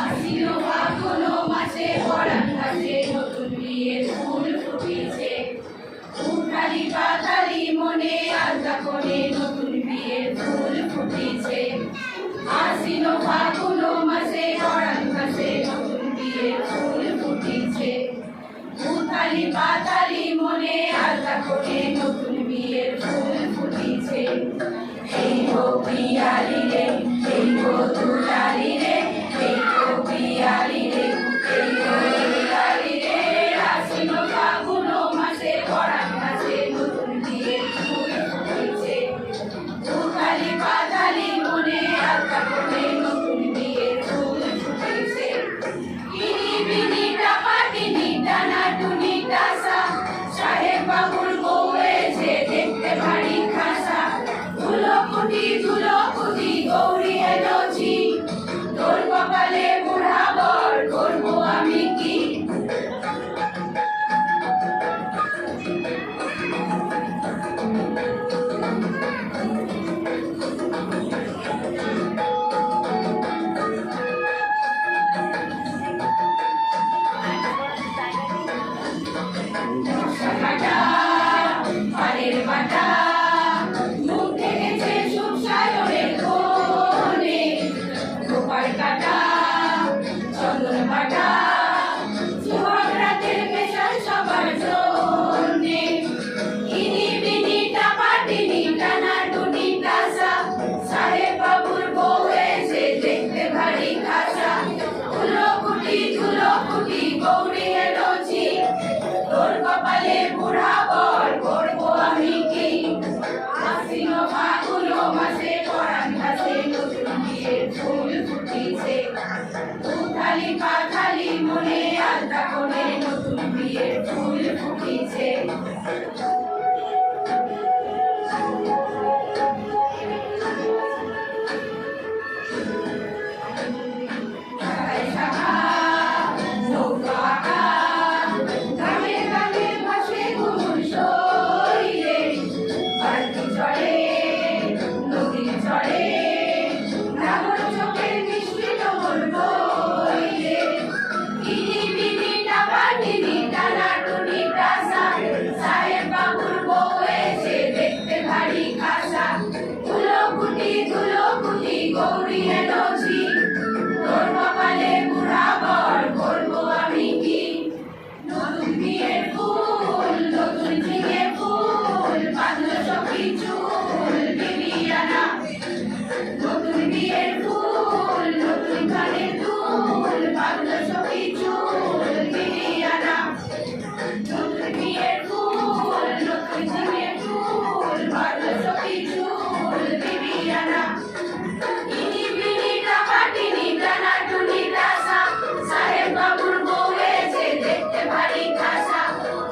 আশ্বিন ফাগুন মাসে পরাণ ঘাটে নতুন বিয়ের ফুল ফুটেছে। উঠালি পাতালি মনে আলতা করে নতুন বিয়ের ফুল ফুটেছে। আশ্বিন ফাগুন মাসে পরাণ ঘাটে নতুন বিয়ের ফুল ফুটেছে। উঠালি পাতালি মনে আলতা করে নতুন বিয়ের ফুল ফুটেছে। এই গো পিয়ালি রে, এই গো দুলালি রে, এই গো পিয়ালি রে, এই গো দুলালি রে। আশ্বিন ফাগুন মাসে পরাণ ঘাটে নতুন বিয়ের ফুল ফুটেছে। উঠালি পাতালি মনে আলতা করে নতুন বিয়ের ফুল ফুটেছে। ইনি বিনি টাপাটিনি টানা টুনি টাসা, সাহেব বাবুর বউ এসে দেখতে ভারী খাসা। ধুলো কুটি গৌরী এলোছি, তোর কপালে বুড়া বর করবো আমি কি। পারের বাটা মুখ ঢেকেছে সুখ সায়রের কোণে। গোপাল কাটা চন্দন বাটা সুহাগ রাতের পেশার সবার জন্যে। ইনি বিনি টাপাটিনি টানা টুনি টাসা, সাহেব বাবুর বউ এসে দেখতে ভারী খাসা। ধুলো কুটি গৌরী এলোছি, তোর কপালে বুড়া বর করবো আমি কি। আশ্বিন ফাগুন মাসে পরাণ ঘাটে নতুন বিয়ের ফুল ফুটেছে। উঠালি পাথালি মনে আলতা করে নতুন বিয়ের ফুল ফুটেছে। ধুলো কুটি গৌরী এলোছি, তোর কপালে বুড়া বর করবো আমি কি। নতুন বিয়ের ফুল নতুন ঝিঙে ফুল বাঁধলো সখী চুল বিবিয়ানা। নতুন বিয়ের ফুল নতুন কানের দুল বাঁধলো সখী চুল বিবিয়ানা। নতুন বিয়ের ফুল নতুন ঝিঙে ফুল বাঁধলো সখী চুল বিবিয়ানা। ইনি বিনি টাপাটিনি টানা টুনি টাসা, সাহেব বাবুর বউ এসে দেখতে ভারী খাসা।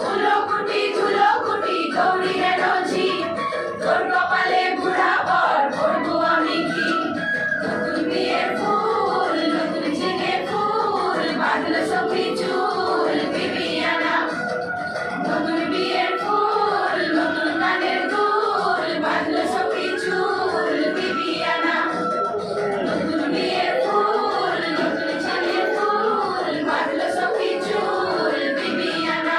ধুলো কুটি গৌরী এলোছি, তোর কপালে বুড়া বর করবো আমি কি। নতুন বিয়ের ফুল নতুন ঝিঙে ফুল বাঁধলো সখী চুল বিবিয়ানা। নতুন বিয়ের ফুল নতুন কানের দুল বাঁধলো সখী চুল বিবিয়ানা। নতুন বিয়ের ফুল নতুন ঝিঙে ফুল বাঁধলো সখী চুল বিবিয়ানা।